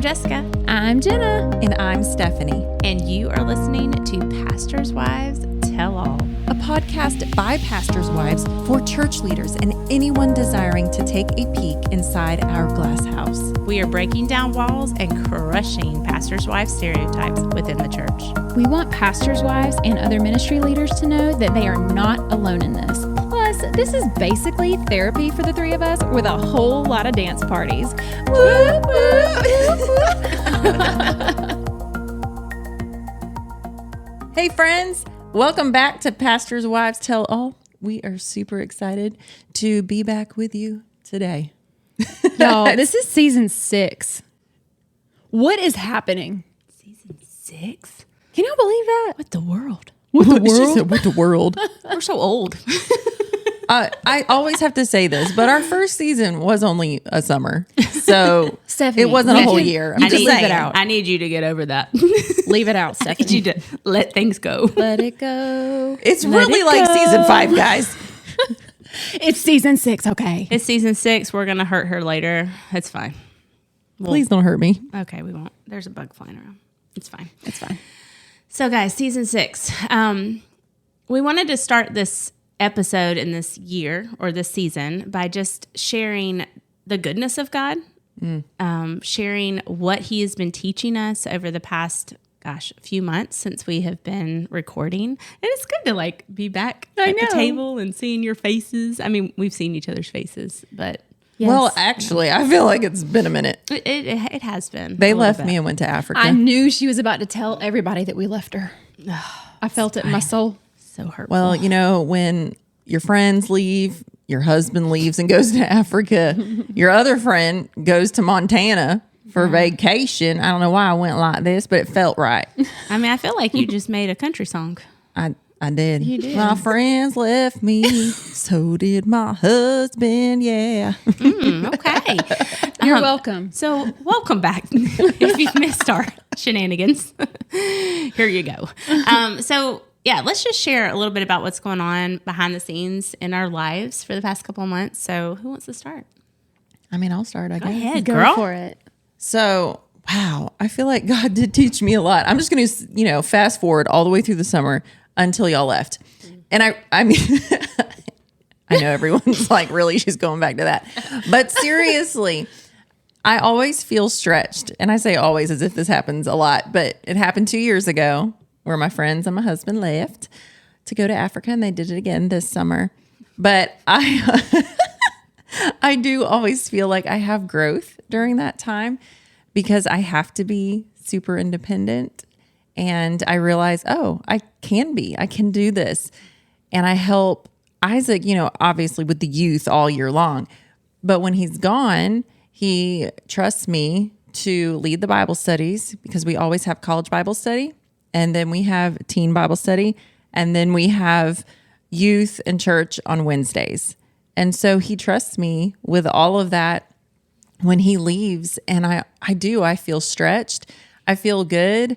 Jessica. I'm Jenna. And I'm Stephanie. And you are listening to Pastors' Wives Tell All, a podcast by pastors' wives for church leaders and anyone desiring to take a peek inside our glass house. We are breaking down walls and crushing pastors' wives stereotypes within the church. We want pastors' wives and other ministry leaders to know that they are not alone in this. Plus, this is basically therapy for the three of us with a whole lot of dance parties. Woo, woo. Hey friends, welcome back to Pastors' Wives Tell All. We are super excited to be back with you today. Y'all, this is season 6. What is happening? Season 6? Can you believe that? What the world? What the world? She said, what the world? We're so old. I always have to say this, but our first season was only a summer. So Stephanie, it wasn't a whole year. You just leave it out. I need you to get over that. Leave it out, I Stephanie. need you to let things go. Let it go. It's really like season 5, guys. It's season 6, okay. It's season 6. We're going to hurt her later. It's fine. Please don't hurt me. Okay, we won't. There's a bug flying around. It's fine. It's fine. So, guys, season 6. We wanted to start this episode in this year or this season by just sharing the goodness of God, sharing what He has been teaching us over the past, few months since we have been recording. And it's good to be back at the table and seeing your faces. I mean, we've seen each other's faces, but yes. Well, actually, I feel like it's been a minute. It has been. They left me and went to Africa. I knew she was about to tell everybody that we left her. I felt it in my soul. So hurtful. Well, you know, when your friends leave, your husband leaves and goes to Africa, your other friend goes to Montana for vacation. I don't know why I went like this, but it felt right. I mean, I feel like you just made a country song. I did. You did. My friends left me, so did my husband, yeah. Okay. You're welcome. So welcome back. If you've missed our shenanigans, here you go. So yeah, let's just share a little bit about what's going on behind the scenes in our lives for the past couple of months. So who wants to start? I mean, I'll start, I guess. Go ahead, Go girl. for it. So, wow, I feel like God did teach me a lot. I'm just going to, fast forward all the way through the summer until y'all left. And I mean, I know everyone's like, really, she's going back to that. But seriously, I always feel stretched. And I say always as if this happens a lot, but it happened 2 years ago where my friends and my husband left to go to Africa, and they did it again this summer. But I do always feel like I have growth during that time because I have to be super independent. And I realize, I can do this. And I help Isaac, obviously with the youth all year long. But when he's gone, he trusts me to lead the Bible studies because we always have college Bible study. And then we have teen Bible study. And then we have youth and church on Wednesdays. And so he trusts me with all of that when he leaves. And I feel stretched. I feel good.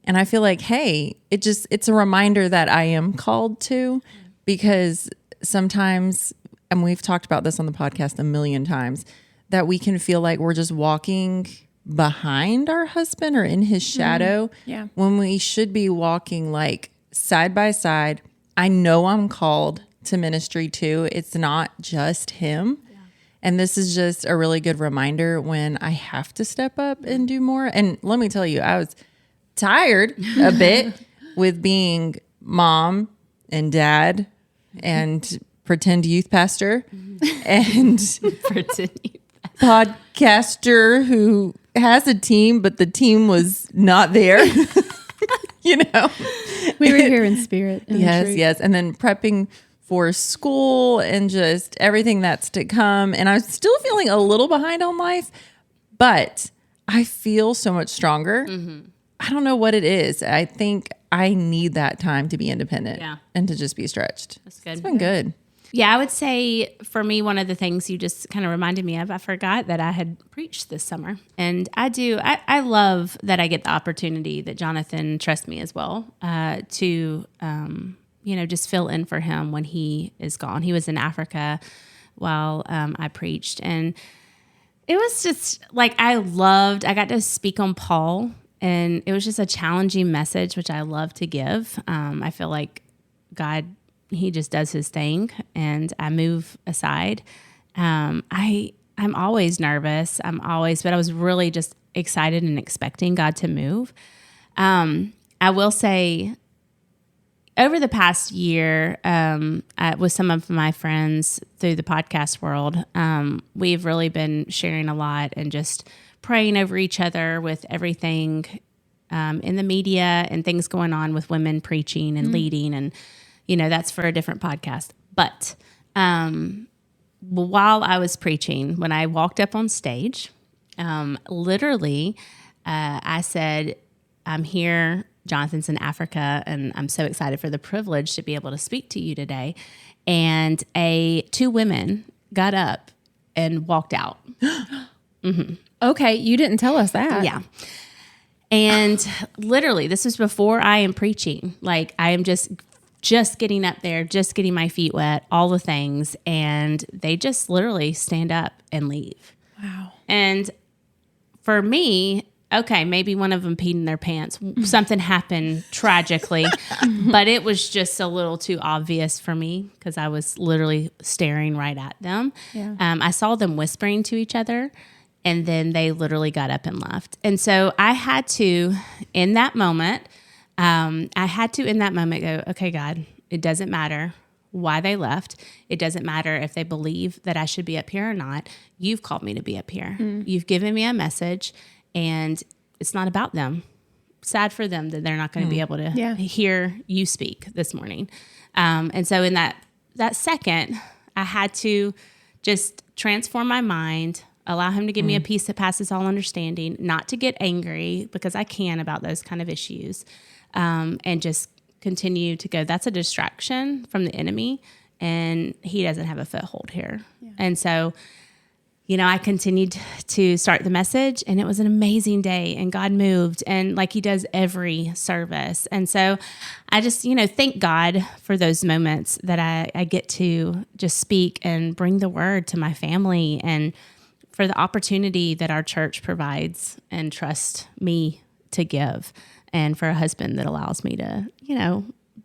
And I feel like, hey, it's a reminder that I am called to, because sometimes, and we've talked about this on the podcast a million times, that we can feel like we're just walking behind our husband or in his shadow when we should be walking like side by side. I know I'm called to ministry too. It's not just him. Yeah. And this is just a really good reminder when I have to step up and do more. And let me tell you, I was tired a bit with being mom and dad and pretend youth pastor and podcaster who has a team, but the team was not there. We were here in spirit. Yes. And then prepping for school and just everything that's to come. And I'm still feeling a little behind on life, but I feel so much stronger. Mm-hmm. I don't know what it is. I think I need that time to be independent and to just be stretched. That's good. It's been good. Yeah, I would say for me, one of the things you just kind of reminded me of, I forgot that I had preached this summer. And I love that I get the opportunity that Jonathan trusts me as well to, just fill in for him when he is gone. He was in Africa while I preached. And It was just like, I got to speak on Paul, and it was just a challenging message, which I love to give. I feel like God, he just does his thing, and I move aside. I'm always nervous. But I was really just excited and expecting God to move. I will say, over the past year, with some of my friends through the podcast world, we've really been sharing a lot and just praying over each other with everything in the media and things going on with women preaching and leading. And, that's for a different podcast. But while I was preaching, when I walked up on stage, literally, I said, I'm here. Jonathan's in Africa, and I'm so excited for the privilege to be able to speak to you today. And two women got up and walked out. Mm-hmm. Okay, you didn't tell us that. Yeah. And literally, this was before I am preaching. Like, I am just getting up there, just getting my feet wet, all the things. And they just literally stand up and leave. Wow. And for me, okay, maybe one of them peed in their pants. Something happened tragically, but it was just a little too obvious for me because I was literally staring right at them. Yeah. I saw them whispering to each other, and then they literally got up and left. And so I had to, in that moment, go, okay, God, it doesn't matter why they left. It doesn't matter if they believe that I should be up here or not. You've called me to be up here. You've given me a message. And it's not about them. Sad for them that they're not going to be able to hear you speak this morning. And so in that second, I had to just transform my mind, allow him to give me a peace that passes all understanding, not to get angry because I can about those kind of issues, and just continue to go, that's a distraction from the enemy, and he doesn't have a foothold here. Yeah. And so I continued to start the message, and it was an amazing day, and God moved, and like he does every service. And so I just, thank God for those moments that I get to just speak and bring the word to my family, and for the opportunity that our church provides and trust me to give, and for a husband that allows me to,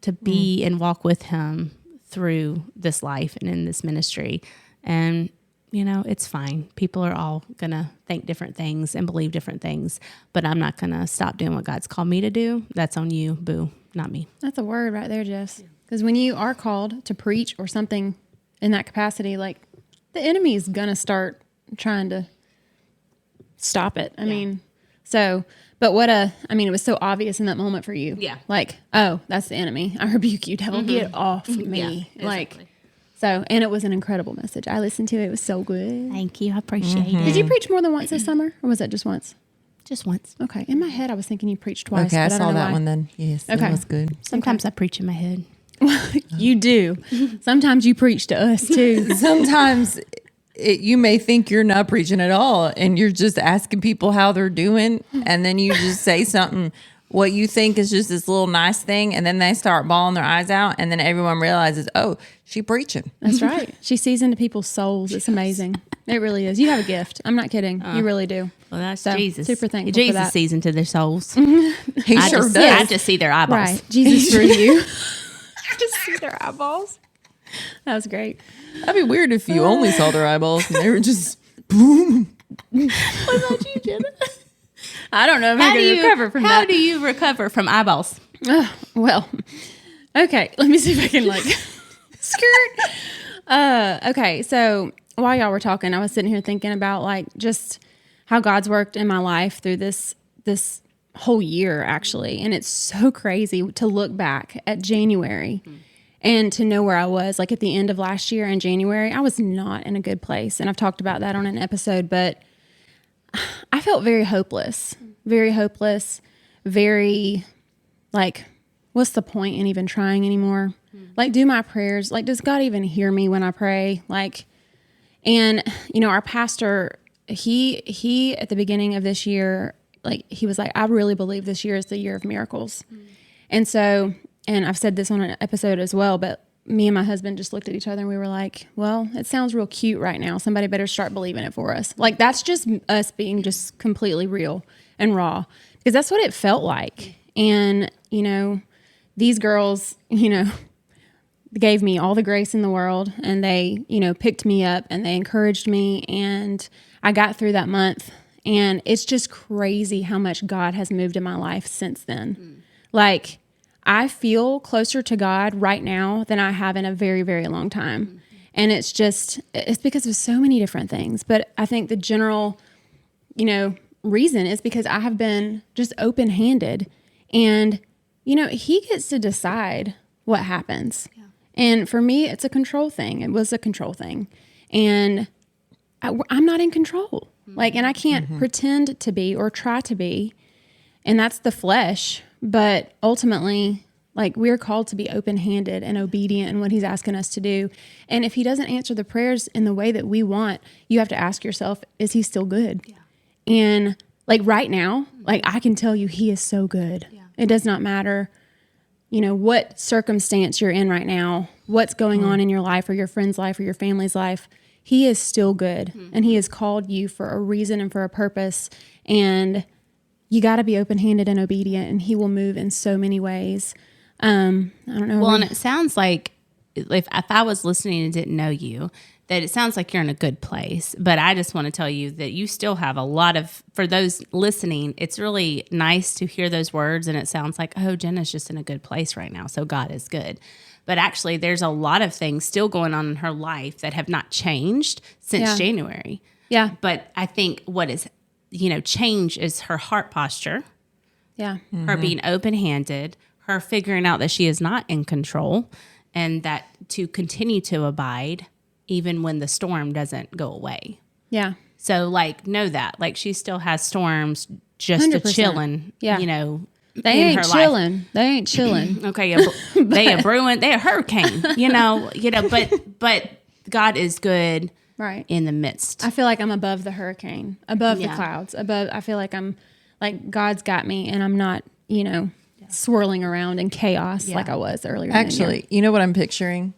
to be and walk with him through this life and in this ministry. And it's fine. People are all going to think different things and believe different things, but I'm not going to stop doing what God's called me to do. That's on you, boo, not me. That's a word right there, Jess. Because when you are called to preach or something in that capacity, like, the enemy is going to start trying to stop it. I mean, but it was so obvious in that moment for you. Yeah. Like, oh, that's the enemy. I rebuke you, devil. Get off me. Yeah, exactly. So, and it was an incredible message. I listened to it. It was so good. Thank you. I appreciate it. Did you preach more than once this summer, or was that just once? Just once. Okay. In my head, I was thinking you preached twice. Okay, I but I don't saw know that why. one then. Yes, Okay. that was good. Sometimes I preach in my head. You do. Sometimes you preach to us too. Sometimes you may think you're not preaching at all, and you're just asking people how they're doing, and then you just say something what you think is just this little nice thing, and then they start bawling their eyes out, and then everyone realizes, oh, she preaching. That's right. She sees into people's souls. It's amazing. It really is. You have a gift. I'm not kidding. You really do. Well, that's So, Jesus. super thankful for Jesus that. sees into their souls. He I sure just, does. I just see their eyeballs. Right. Jesus through you. Just see their eyeballs. That was great. That'd be weird if you only saw their eyeballs and they were just boom. What about you, Jenna? I don't know if I can recover from How that. do you recover from eyeballs? Well, okay. Let me see if I can skirt. Okay. So while y'all were talking, I was sitting here thinking about just how God's worked in my life through this whole year, actually. And it's so crazy to look back at January and to know where I was at the end of last year in January. I was not in a good place. And I've talked about that on an episode, but I felt very hopeless, very, what's the point in even trying anymore? Do my prayers. Does God even hear me when I pray? And our pastor, he at the beginning of this year, he was like, I really believe this year is the year of miracles. And so, and I've said this on an episode as well, but me and my husband just looked at each other and we were like, well, it sounds real cute right now. Somebody better start believing it for us. Like, that's just us being just completely real and raw, because that's what it felt like. And, you know, these girls, you know, gave me all the grace in the world, and they, you know, picked me up and they encouraged me, and I got through that month. And it's just crazy how much God has moved in my life since then. Like, I feel closer to God right now than I have in a very, very long time. And it's because of so many different things. But I think the general, you know, reason is because I have been just open-handed, and, you know, he gets to decide what happens. Yeah. And for me, it's a control thing. It was a control thing. And I'm not in control. Like, and I can't pretend to be or try to be. And that's the flesh. But ultimately, like, we're called to be open-handed and obedient in what he's asking us to do. And if he doesn't answer the prayers in the way that we want, you have to ask yourself, is he still good? Yeah. And like right now, like, I can tell you he is so good. Yeah. It does not matter, you know, what circumstance you're in right now, what's going on in your life or your friend's life or your family's life. He is still good, and he has called you for a reason and for a purpose. And you got to be open-handed and obedient, and he will move in so many ways. I don't know. Well, and it sounds like if I was listening and didn't know you, that it sounds like you're in a good place. But I just want to tell you that you still have a lot of, for those listening, it's really nice to hear those words, and it sounds like, oh, Jenna's just in a good place right now, so God is good. But actually, there's a lot of things still going on in her life that have not changed since January. Yeah. But I think what is, you know, change is her heart posture. Yeah. Her being open-handed, her figuring out that she is not in control, and that to continue to abide even when the storm doesn't go away. Yeah. So, like, know that. Like, she still has storms just 100%. a chilling, Yeah. you know, They in ain't her chilling. life. They ain't chilling. Okay, they are brewing. They a hurricane. You know. But God is good, Right. in the midst. I feel like I'm above the hurricane, above the Yeah. clouds, above. I feel like I'm, like, God's got me, and I'm not, you know, swirling around in chaos like I was earlier. Actually, you know what I'm picturing?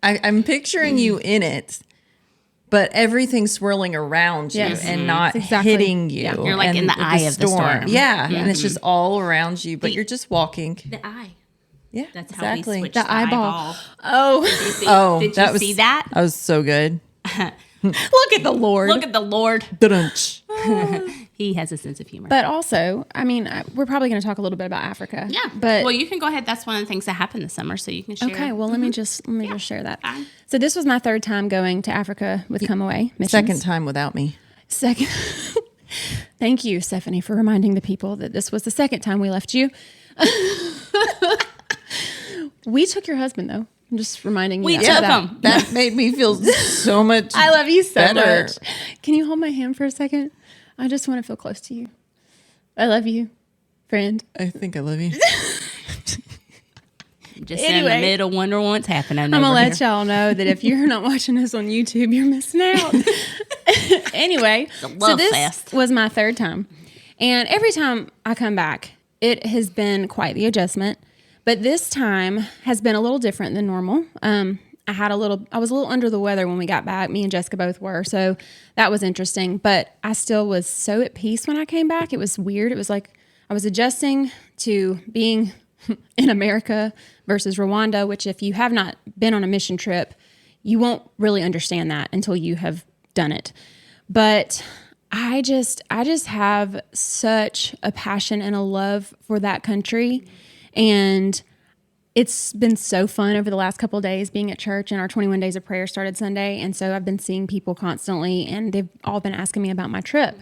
I'm picturing you in it, but everything's swirling around you and not hitting you. Yeah. You're like in the eye of the storm. Yeah, and it's just all around you, but you're just walking. The eye. Yeah, That's exactly. how we switched The the eyeball. eyeball. Oh, Did you see that? That was so good. look at the Lord. Look at the Lord. Dun-dun-ch. He has a sense of humor. But also, I mean, we're probably going to talk a little bit about Africa. Yeah. But well, you can go ahead. That's one of the things that happened this summer, so you can share. okay. Well, let me just share that. Fine. So this was my third time going to Africa with Come Away missions. Second time without me. Second. Thank you, Stephanie, for reminding the people that this was the second time we left you. We took your husband, though. I'm just reminding you. We of took that. him. That made me feel so much. I love you so better. much. Can you hold my hand for a second? I just want to feel close to you. I love you, friend. I think I love you. Just in the middle, wondering what's happening. I'm gonna let y'all know that if you're not watching this on YouTube, you're missing out. Anyway, so this was my third time, and every time I come back, it has been quite the adjustment. But this time has been a little different than normal. I was a little under the weather when we got back. Me and Jessica both were, so that was interesting. But I still was so at peace when I came back. It was weird. It was like I was adjusting to being in America versus Rwanda, which if you have not been on a mission trip, you won't really understand that until you have done it. But I just have such a passion and a love for that country. And it's been so fun over the last couple of days being at church, and our 21 days of prayer started Sunday. And so I've been seeing people constantly, and they've all been asking me about my trip.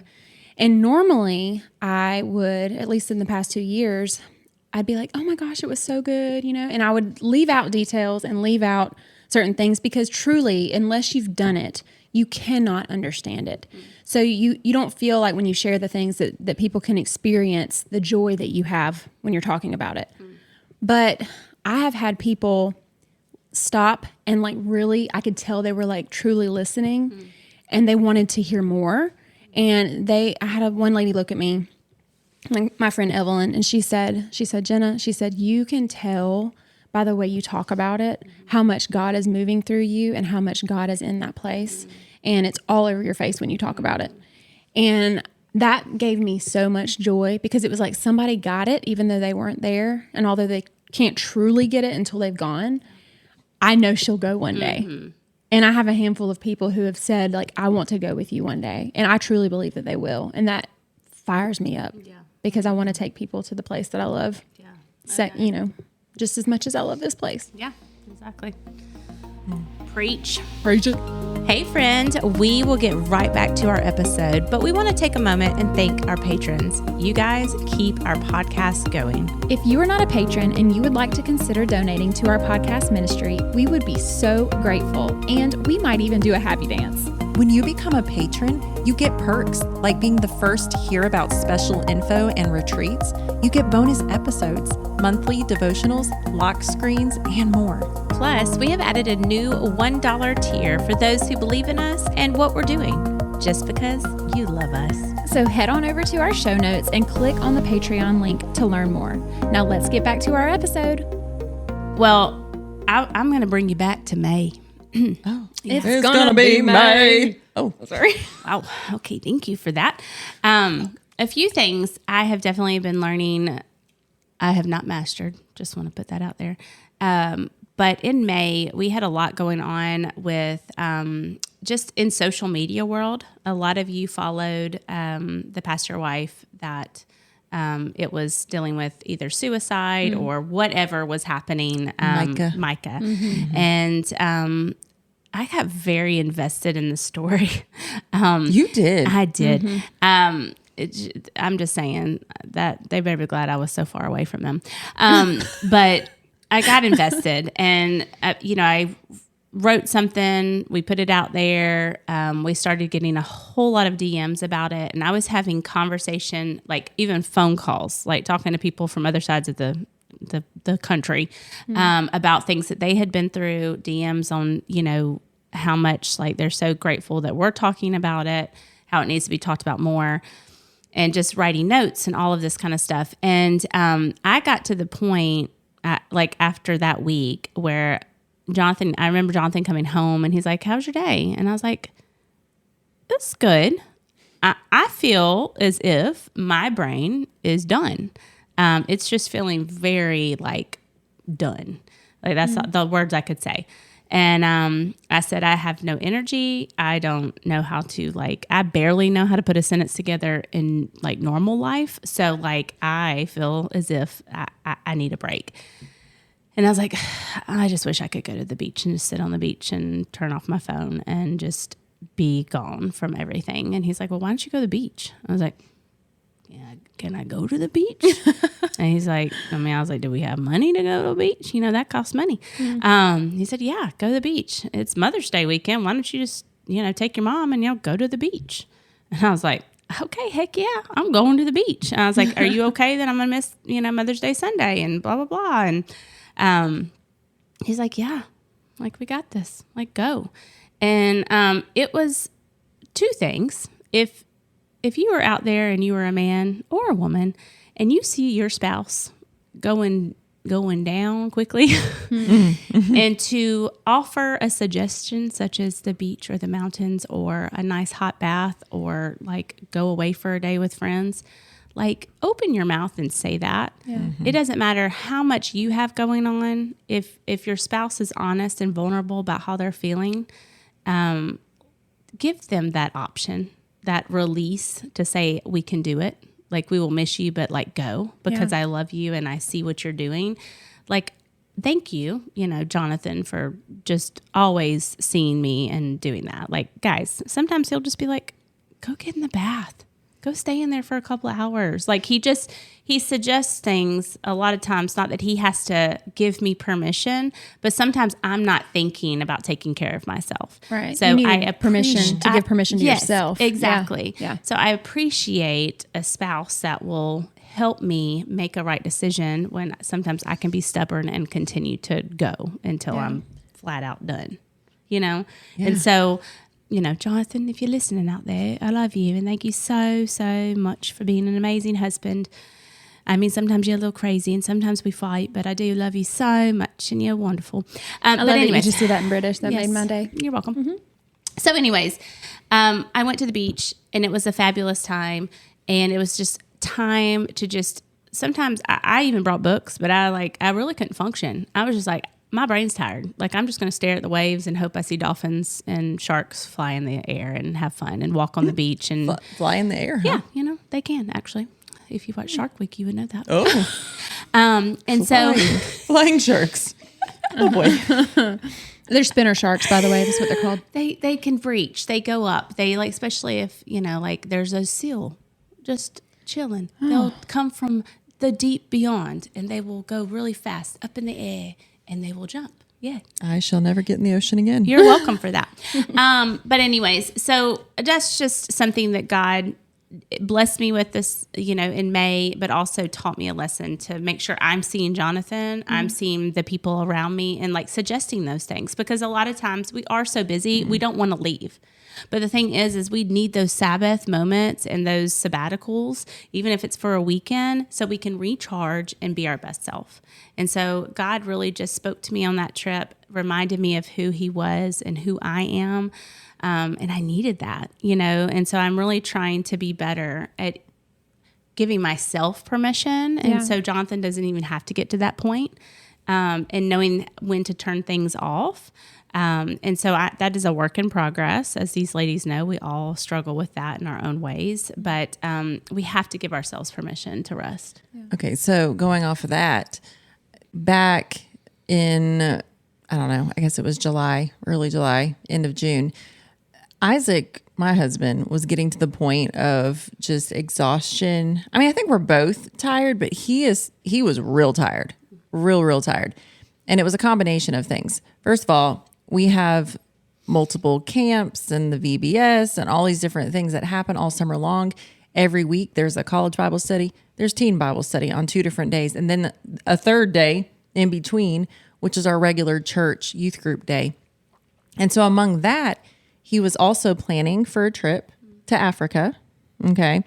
And normally I would, at least in the past 2 years, I'd be like, oh my gosh, it was so good, you know, and I would leave out details and leave out certain things because truly, unless you've done it, you cannot understand it. So you don't feel like when you share the things that people can experience the joy that you have when you're talking about it. But I have had people stop and like really, I could tell they were like truly listening and they wanted to hear more. And I had one lady look at me, like my friend Evelyn, and she said, Jenna, she said, you can tell by the way you talk about it, how much God is moving through you and how much God is in that place. And it's all over your face when you talk about it. And that gave me so much joy because it was like somebody got it, even though they weren't there. And although they can't truly get it until they've gone, I know she'll go one day. And I have a handful of people who have said, like, I want to go with you one day. And I truly believe that they will. And that fires me up because I want to take people to the place that I love. You know, just as much as I love this place. Yeah, exactly. Preach. Preach it. Hey, friend, we will get right back to our episode, but we want to take a moment and thank our patrons. You guys keep our podcast going. If you are not a patron and you would like to consider donating to our podcast ministry, we would be so grateful, and we might even do a happy dance. When you become a patron, you get perks like being the first to hear about special info and retreats. You get bonus episodes, monthly devotionals, lock screens, and more. Plus, we have added a new $1 tier for those who believe in us and what we're doing, just because you love us. So head on over to our show notes and click on the Patreon link to learn more. Now let's get back to our episode. Well, I'm going to bring you back to May. It's gonna be May. Oh, sorry. Wow. Okay. Thank you for that. A few things I have definitely been learning. I have not mastered. Just want to put that out there. But in May, we had a lot going on with just in social media world. A lot of you followed the pastor wife that it was dealing with either suicide or whatever was happening. Micah. And I got very invested in the story. You did. I did. I'm just saying that they better be glad I was so far away from them. But I got invested, and I wrote something. We put it out there. We started getting a whole lot of DMs about it, and I was having conversation, like even phone calls, like talking to people from other sides of the country about things that they had been through. DMs on how much like they're so grateful that we're talking about it, how it needs to be talked about more. And just writing notes and all of this kind of stuff. And I got to the point, like after that week, where I remember Jonathan coming home and he's like, "How's your day?" And I was like, "It's good. I feel as if my brain is done. It's just feeling very like done. Like that's the words I could say." And I said, I have no energy. I don't know how to I barely know how to put a sentence together in like normal life. So like, I feel as if I need a break. And I was like, I just wish I could go to the beach and just sit on the beach and turn off my phone and just be gone from everything. And he's like, well, why don't you go to the beach? I was like, yeah, can I go to the beach? And he's like, I was like, do we have money to go to the beach? That costs money. He said, yeah, go to the beach. It's Mother's Day weekend. Why don't you just, take your mom and, go to the beach? And I was like, okay, heck yeah, I'm going to the beach. And I was like, are you okay that I'm going to miss, Mother's Day Sunday and blah, blah, blah. And he's like, yeah, like we got this, like go. And it was two things. If you were out there and you were a man or a woman and you see your spouse going down quickly and to offer a suggestion such as the beach or the mountains or a nice hot bath or like go away for a day with friends, like open your mouth and say that. Yeah. It doesn't matter how much you have going on. If your spouse is honest and vulnerable about how they're feeling, give them that option. That release to say, we can do it. Like, we will miss you, but like go because I love you and I see what you're doing. Like, thank you, Jonathan, for just always seeing me and doing that. Like, guys, sometimes he'll just be like, go get in the bath. Go stay in there for a couple of hours. Like he suggests things a lot of times, not that he has to give me permission, but sometimes I'm not thinking about taking care of myself. Right. So I have permission to give permission to yourself. Exactly. Yeah. So I appreciate a spouse that will help me make a right decision when sometimes I can be stubborn and continue to go until I'm flat out done, And so, Jonathan, if you're listening out there, I love you and thank you so, so much for being an amazing husband. I mean, sometimes you're a little crazy and sometimes we fight, but I do love you so much and you're wonderful. I love that you just do that in British. That made my day. You're welcome. So anyways, I went to the beach and it was a fabulous time, and it was just time to just, sometimes I even brought books, but I really couldn't function. I was just like, my brain's tired. Like, I'm just going to stare at the waves and hope I see dolphins and sharks fly in the air and have fun and walk on the beach and Fly in the air. Huh? Yeah, you know, they can actually. If you watch Shark Week, you would know that. Oh. And so Flying sharks. Oh boy. They're spinner sharks, by the way. That's what they're called. they can breach. They go up. They like, especially if, you know, like there's a seal just chilling. They'll come from the deep beyond and they will go really fast up in the air and they will jump. Yeah. I shall never get in the ocean again. You're welcome for that. But anyways, so that's just something that God blessed me with this, you know, in May, but also taught me a lesson to make sure I'm seeing Jonathan, I'm seeing the people around me, and like suggesting those things, because a lot of times we are so busy, we don't want to leave. But the thing is we need those Sabbath moments and those sabbaticals, even if it's for a weekend, so we can recharge and be our best self. And so God really just spoke to me on that trip, reminded me of who he was and who I am. And I needed that, you know, and so I'm really trying to be better at giving myself permission. And so Jonathan doesn't even have to get to that point, and knowing when to turn things off. And so that is a work in progress. As these ladies know, we all struggle with that in our own ways, but we have to give ourselves permission to rest. Yeah. Okay. So going off of that, back in, I don't know, I guess it was July, early July, end of June, Isaac, my husband, was getting to the point of just exhaustion. I mean, I think we're both tired, but he was real tired, real tired. And it was a combination of things. First of all, we have multiple camps and the VBS and all these different things that happen all summer long. Every week there's a college Bible study, there's teen Bible study on 2 different days, and then a third day in between, which is our regular church youth group day. And so among that, he was also planning for a trip to Africa, okay?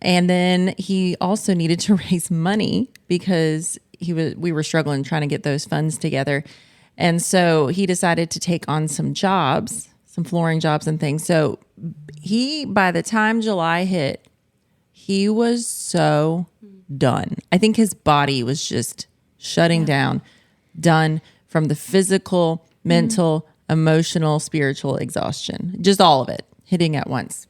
And then he also needed to raise money because we were struggling trying to get those funds together. And so he decided to take on some jobs, some flooring jobs and things. So by the time July hit, he was so done. I think his body was just shutting down, done from the physical, mental, emotional, spiritual exhaustion, just all of it hitting at once.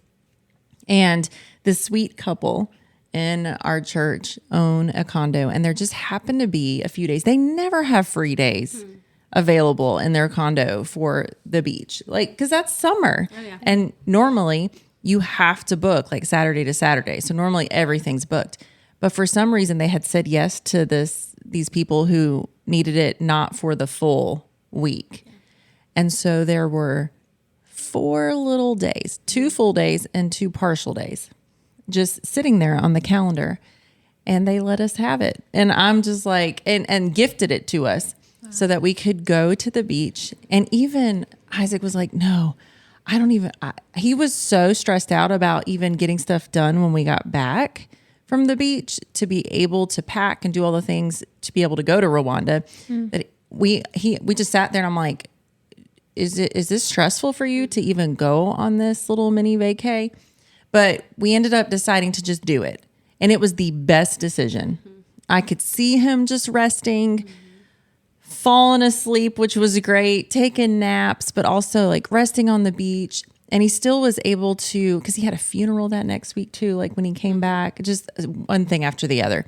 And this sweet couple in our church own a condo, and there just happened to be a few days. They never have free days available in their condo for the beach, like, because that's summer. Oh, yeah. And normally you have to book like Saturday to Saturday. So normally everything's booked. But for some reason they had said yes to these people who needed it not for the full week. And so there were 4 little days, 2 full days and 2 partial days, just sitting there on the calendar, and they let us have it. And I'm just like, and gifted it to us so that we could go to the beach. And even Isaac was like, no, he was so stressed out about even getting stuff done when we got back from the beach to be able to pack and do all the things to be able to go to Rwanda that we just sat there, and I'm like, is this stressful for you to even go on this little mini vacay? But we ended up deciding to just do it. And it was the best decision. I could see him just resting, falling asleep, which was great, taking naps, but also like resting on the beach. And he still was able to, because he had a funeral that next week too, like when he came back, just one thing after the other.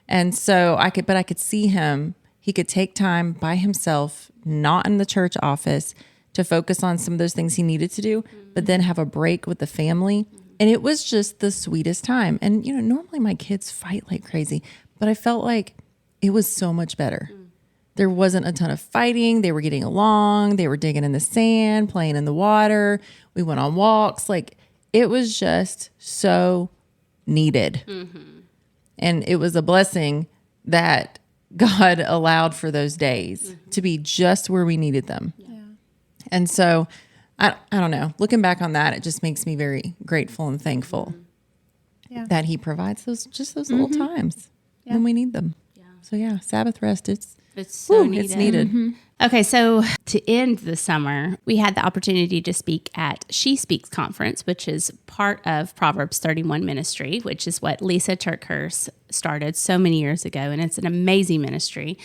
And so I could see him. He could take time by himself, not in the church office, to focus on some of those things he needed to do, but then have a break with the family. And it was just the sweetest time. And, you know, normally my kids fight like crazy, but I felt like it was so much better. There wasn't a ton of fighting. They were getting along. They were digging in the sand, playing in the water. We went on walks. Like, it was just so needed. And it was a blessing that God allowed for those days to be just where we needed them. Yeah. And so I don't know, looking back on that, it just makes me very grateful and thankful that he provides those little times. when we need them. Yeah. So yeah, Sabbath rest. It's so needed. It's needed. Mm-hmm. Okay, so to end the summer, we had the opportunity to speak at She Speaks Conference, which is part of Proverbs 31 Ministry, which is what Lisa Turkhurst started so many years ago, and it's an amazing ministry.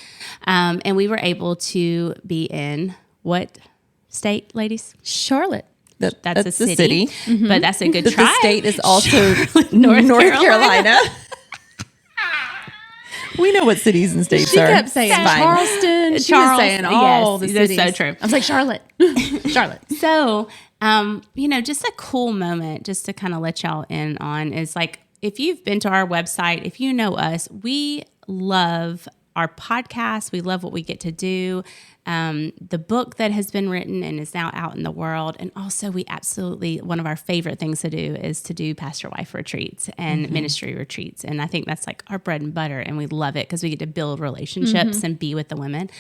And we were able to be in what state, ladies? Charlotte. That's a city. But that's a good try. The state is also North Carolina. We know what cities and states She are. kept saying Charleston. She was saying all the cities. That's so true. I was like, Charlotte. Charlotte. So, just a cool moment just to kind of let y'all in on is like, if you've been to our website, if you know us, we love our podcast. We love what we get to do. The book that has been written and is now out in the world. And also we absolutely, one of our favorite things to do is to do pastor wife retreats and ministry retreats. And I think that's like our bread and butter. And we love it because we get to build relationships and be with the women.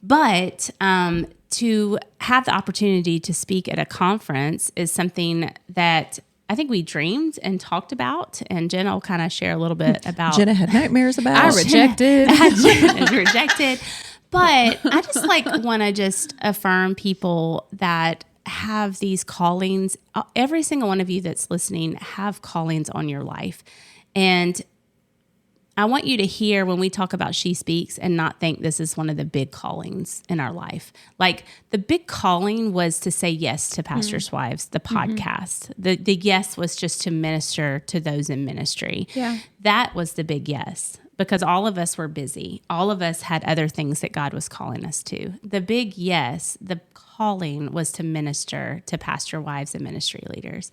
But to have the opportunity to speak at a conference is something that I think we dreamed and talked about, and Jenna will kind of share a little bit about. Jenna had nightmares about. I rejected. Rejected. But I just want to just affirm people that have these callings. Every single one of you that's listening have callings on your life. And I want you to hear when we talk about She Speaks and not think this is one of the big callings in our life. Like the big calling was to say yes to Pastors' Wives, the podcast. The yes was just to minister to those in ministry. Yeah. That was the big yes, because all of us were busy. All of us had other things that God was calling us to. The big yes, the calling was to minister to pastor wives and ministry leaders.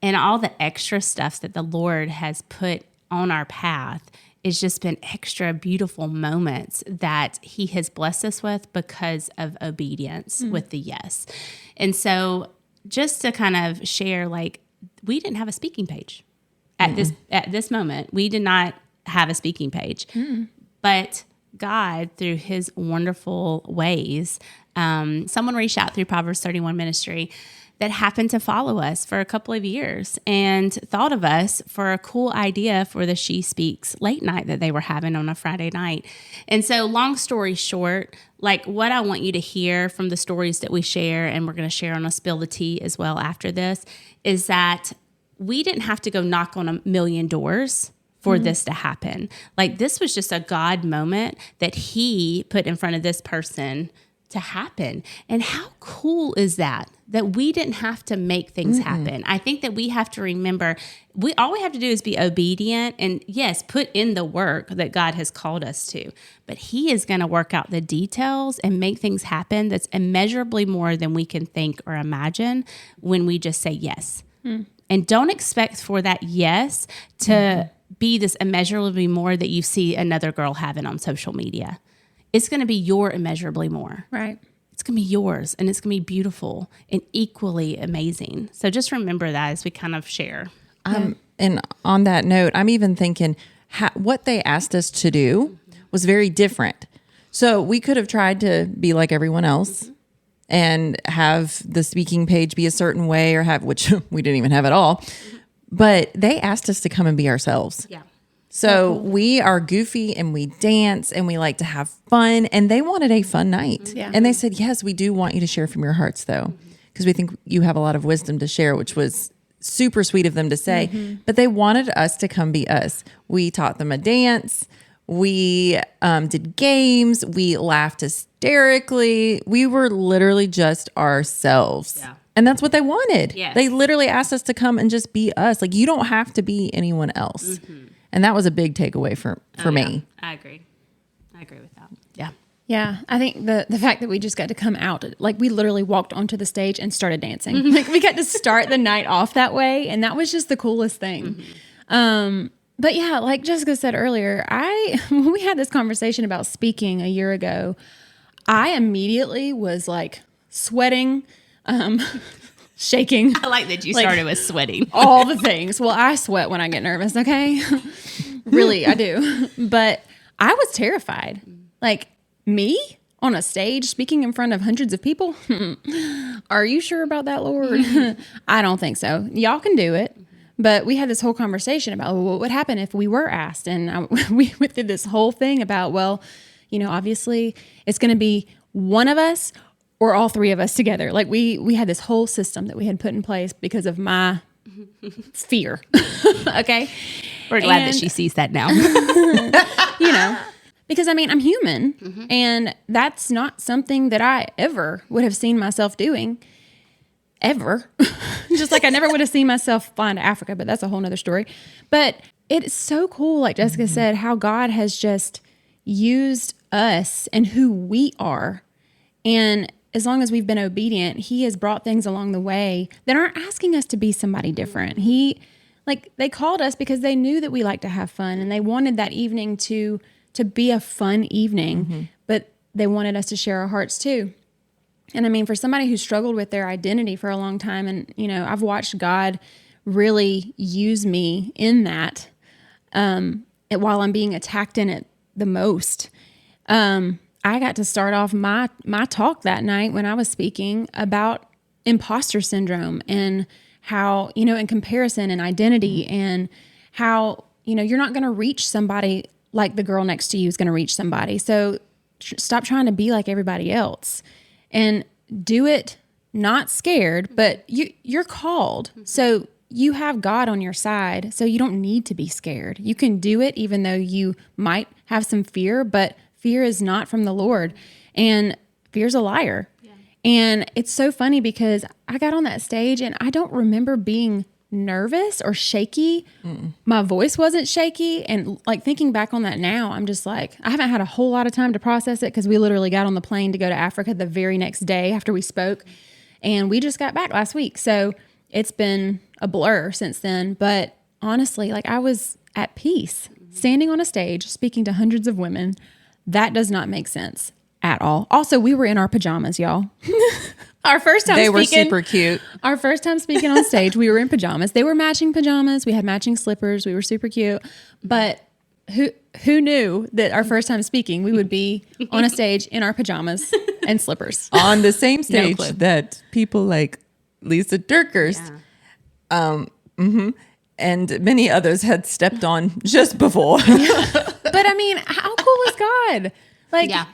And all the extra stuff that the Lord has put on our path, it's just been extra beautiful moments that he has blessed us with because of obedience with the yes. And so just to kind of share, like, we didn't have a speaking page at this moment. We did not have a speaking page, but God, through his wonderful ways, someone reached out through Proverbs 31 Ministry that happened to follow us for a couple of years and thought of us for a cool idea for the She Speaks late night that they were having on a Friday night. And so long story short, like what I want you to hear from the stories that we share, and we're going to share on a Spill the Tea as well after this, is that we didn't have to go knock on a million doors for this to happen. Like this was just a God moment that he put in front of this person to happen. And how cool is that we didn't have to make things happen? I think that we have to remember, all we have to do is be obedient and yes, put in the work that God has called us to. But he is going to work out the details and make things happen that's immeasurably more than we can think or imagine when we just say yes. And don't expect for that yes to be this immeasurably more that you see another girl having on social media. It's going to be your immeasurably more. Right. It's going to be yours, and it's going to be beautiful and equally amazing. So just remember that as we kind of share. And on that note, I'm even thinking what they asked us to do was very different. So we could have tried to be like everyone else and have the speaking page be a certain way or which we didn't even have at all. But they asked us to come and be ourselves. Yeah. So we are goofy and we dance and we like to have fun, and they wanted a fun night. Yeah. And they said, yes, we do want you to share from your hearts though, because we think you have a lot of wisdom to share, which was super sweet of them to say, but they wanted us to come be us. We taught them a dance. We did games. We laughed hysterically. We were literally just ourselves. Yeah. And that's what they wanted. Yes. They literally asked us to come and just be us. Like, you don't have to be anyone else. And that was a big takeaway for me. I agree with that. Yeah. Yeah, I think the fact that we just got to come out, like we literally walked onto the stage and started dancing. Like we got to start the night off that way, and that was just the coolest thing. But yeah, like Jessica said earlier, when we had this conversation about speaking a year ago, I immediately was like sweating, shaking. I like that you started with sweating. All the things. Well, I sweat when I get nervous, okay? Really, I do. But I was terrified. Like, me on a stage speaking in front of hundreds of people? Are you sure about that, Lord? I don't think so. Y'all can do it. But we had this whole conversation about what would happen if we were asked. And we went through this whole thing about, well, obviously it's going to be one of us or all three of us together. Like we had this whole system that we had put in place because of my fear. Okay. We're glad that she sees that now. Because I'm human, and that's not something that I ever would have seen myself doing. Ever. Just like I never would have seen myself flying to Africa, but that's a whole nother story. But it's so cool, like Jessica said, how God has just used us and who we are. And as long as we've been obedient, he has brought things along the way that aren't asking us to be somebody different. They called us because they knew that we like to have fun, and they wanted that evening to be a fun evening, but they wanted us to share our hearts too. And for somebody who struggled with their identity for a long time, and, I've watched God really use me in that while I'm being attacked in it the most. I got to start off my talk that night when I was speaking about imposter syndrome and how, in comparison and identity, and how, you're not going to reach somebody like the girl next to you is going to reach somebody. So stop trying to be like everybody else. And do it not scared, but you're called. So you have God on your side, so you don't need to be scared. You can do it even though you might have some fear, but fear is not from the Lord. And fear's a liar. Yeah. And it's so funny because I got on that stage and I don't remember being nervous or shaky. My voice wasn't shaky. And like thinking back on that now, I'm just like, I haven't had a whole lot of time to process it because we literally got on the plane to go to Africa the very next day after we spoke. And we just got back last week. So it's been a blur since then. But honestly, like I was at peace standing on a stage, speaking to hundreds of women. That does not make sense at all. Also, we were in our pajamas, y'all. Our first time They speaking. were super cute. Our first time speaking on stage, we were in pajamas. They were matching pajamas. We had matching slippers. We were super cute. But who knew that our first time speaking, we would be on a stage in our pajamas and slippers. On the same stage clue. that people like Lisa Durkhurst and many others had stepped on just before. But how cool is God? Like, Yeah.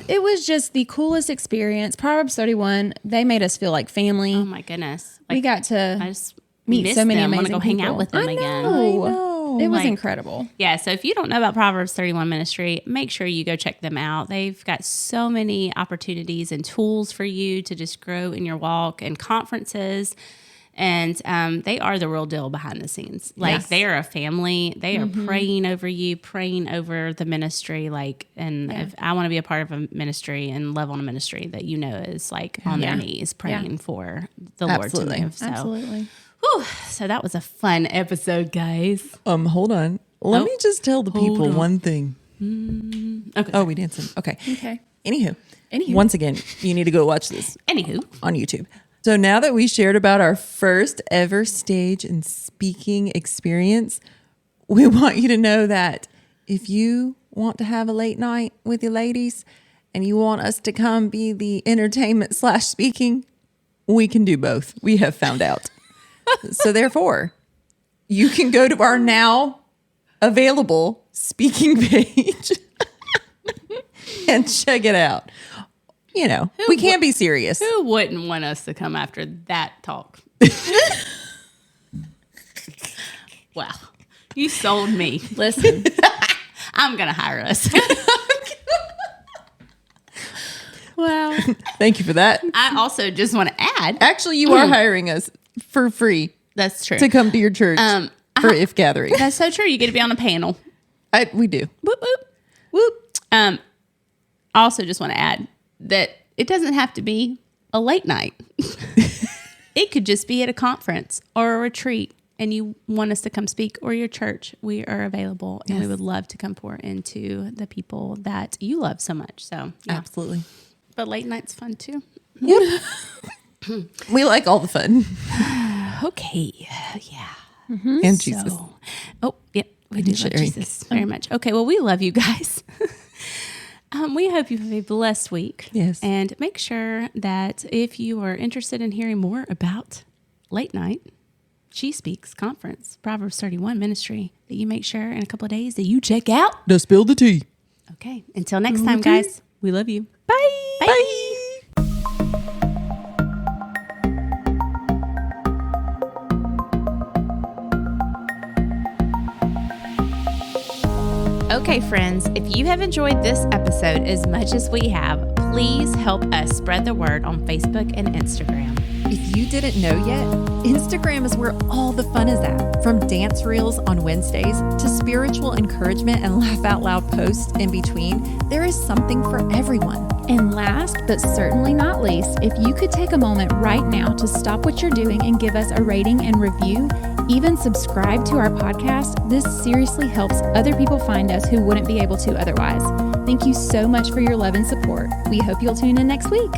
It was just the coolest experience. Proverbs 31, they made us feel like family. Oh my goodness. We got to I just meet miss so many them. amazing Want to go hang out people. with them I again. know. It was Like- incredible. Yeah, so if you don't know about Proverbs 31 Ministry, make sure you go check them out. They've got so many opportunities and tools for you to just grow in your walk and conferences. And they are the real deal behind the scenes. Like Yes. they are a family. They are praying over you, praying over the ministry. Like, and if I want to be a part of a ministry and love on a ministry that is like on their knees praying for the Absolutely. Lord to move. So, Absolutely. so that was a fun episode, guys. Hold on. Let me just tell the people on. one thing. Okay. Oh, we dancing. Okay. Okay. Anywho. Anywho. Once again, you need to go watch this Anywho, on YouTube. So now that we shared about our first ever stage and speaking experience, we want you to know that if you want to have a late night with your ladies and you want us to come be the entertainment / speaking, we can do both. We have found out. So therefore, you can go to our now available speaking page and check it out. We can't be serious. who wouldn't want us to come after that talk? Wow. You sold me. Listen. I'm going to hire us. Wow. Thank you for that. I also just want to add. Actually, you are hiring us for free That's true. to come to your church for if gathering. That's so true. You get to be on a panel. We do. Whoop, whoop. Whoop. I also just want to add that it doesn't have to be a late night. It could just be at a conference or a retreat and you want us to come speak, or your church. We are available and we would love to come pour into the people that you love so much. So yeah. Absolutely. But late night's fun too. Yep. We like all the fun. Okay. Yeah. And Jesus. Oh, yep. We do love sharing. Jesus very much. Okay. Well, we love you guys. We hope you have a blessed week. Yes. And make sure that if you are interested in hearing more about late night, She Speaks Conference, Proverbs 31 ministry, that you make sure in a couple of days that you check out. Now spill the tea. Okay. Until next time, guys. We love you. Bye. Bye. Okay, friends, if you have enjoyed this episode as much as we have, please help us spread the word on Facebook and Instagram. If you didn't know yet, Instagram is where all the fun is at. From dance reels on Wednesdays to spiritual encouragement and laugh out loud posts in between, there is something for everyone. And last but certainly not least, if you could take a moment right now to stop what you're doing and give us a rating and review, even subscribe to our podcast, this seriously helps other people find us who wouldn't be able to otherwise. Thank you so much for your love and support. We hope you'll tune in next week.